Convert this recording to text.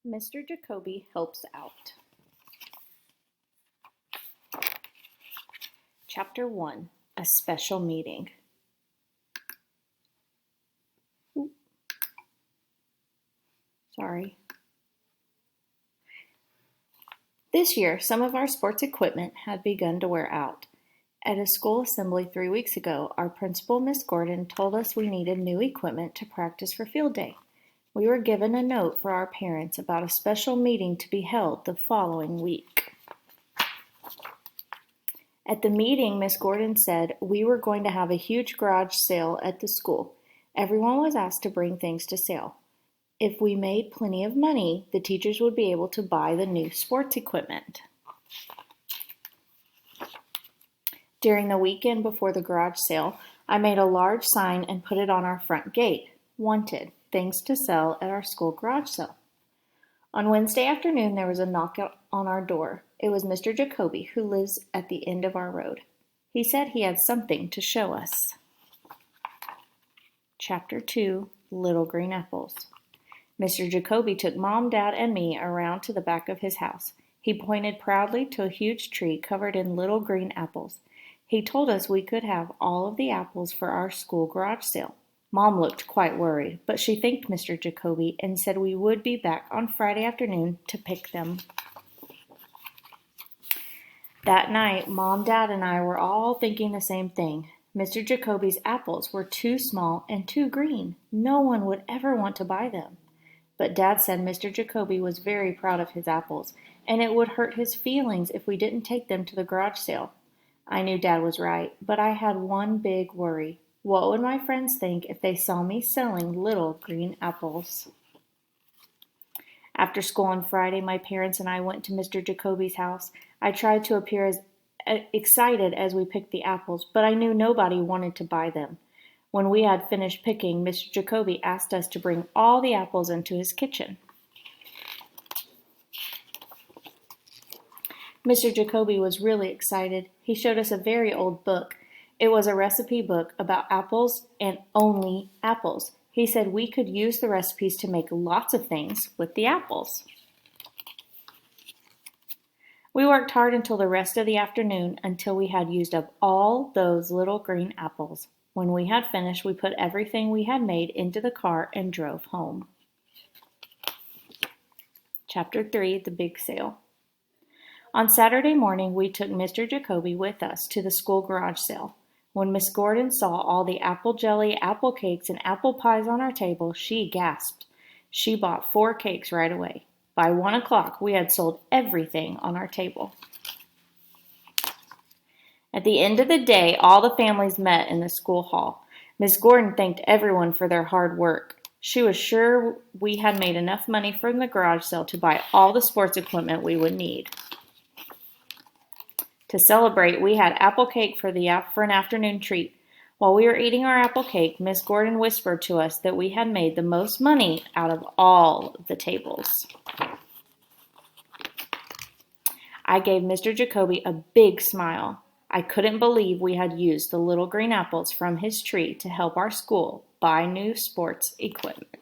Mr. Jacoby helps out. Chapter 1, A Special Meeting. This year, some of our sports equipment had begun to wear out. At a school assembly 3 weeks ago, our principal, Miss Gordon, told us we needed new equipment to practice for field day. We were given a note for our parents about a special meeting to be held the following week. At the meeting, Miss Gordon said we were going to have a huge garage sale at the school. Everyone was asked to bring things to sale. If we made plenty of money, the teachers would be able to buy the new sports equipment. During the weekend before the garage sale, I made a large sign and put it on our front gate. Wanted, things to sell at our school garage sale. On Wednesday afternoon, there was a knock on our door. It was Mr. Jacoby, who lives at the end of our road. He said he had something to show us. Chapter 2, Little Green Apples. Mr. Jacoby took Mom, Dad, and me around to the back of his house. He pointed proudly to a huge tree covered in little green apples. He told us we could have all of the apples for our school garage sale. Mom looked quite worried, but she thanked Mr. Jacoby and said we would be back on Friday afternoon to pick them. That night, Mom, Dad, and I were all thinking the same thing. Mr. Jacoby's apples were too small and too green. No one would ever want to buy them. But Dad said Mr. Jacoby was very proud of his apples, and it would hurt his feelings if we didn't take them to the garage sale. I knew Dad was right, but I had one big worry. What would my friends think if they saw me selling little green apples? After school on Friday, my parents and I went to Mr. Jacoby's house. I tried to appear as excited as we picked the apples, but I knew nobody wanted to buy them. When we had finished picking, Mr. Jacoby asked us to bring all the apples into his kitchen. Mr. Jacoby was really excited. He showed us a very old book. It was a recipe book about apples and only apples. He said we could use the recipes to make lots of things with the apples. We worked hard until the rest of the afternoon until we had used up all those little green apples. When we had finished, we put everything we had made into the car and drove home. Chapter 3, The Big Sale. On Saturday morning, we took Mr. Jacoby with us to the school garage sale. When Miss Gordon saw all the apple jelly, apple cakes, and apple pies on our table, she gasped. She bought 4 cakes right away. By 1 o'clock, we had sold everything on our table. At the end of the day, all the families met in the school hall. Miss Gordon thanked everyone for their hard work. She was sure we had made enough money from the garage sale to buy all the sports equipment we would need. To celebrate, we had apple cake for an afternoon treat. While we were eating our apple cake, Miss Gordon whispered to us that we had made the most money out of all the tables. I gave Mr. Jacoby a big smile. I couldn't believe we had used the little green apples from his tree to help our school buy new sports equipment.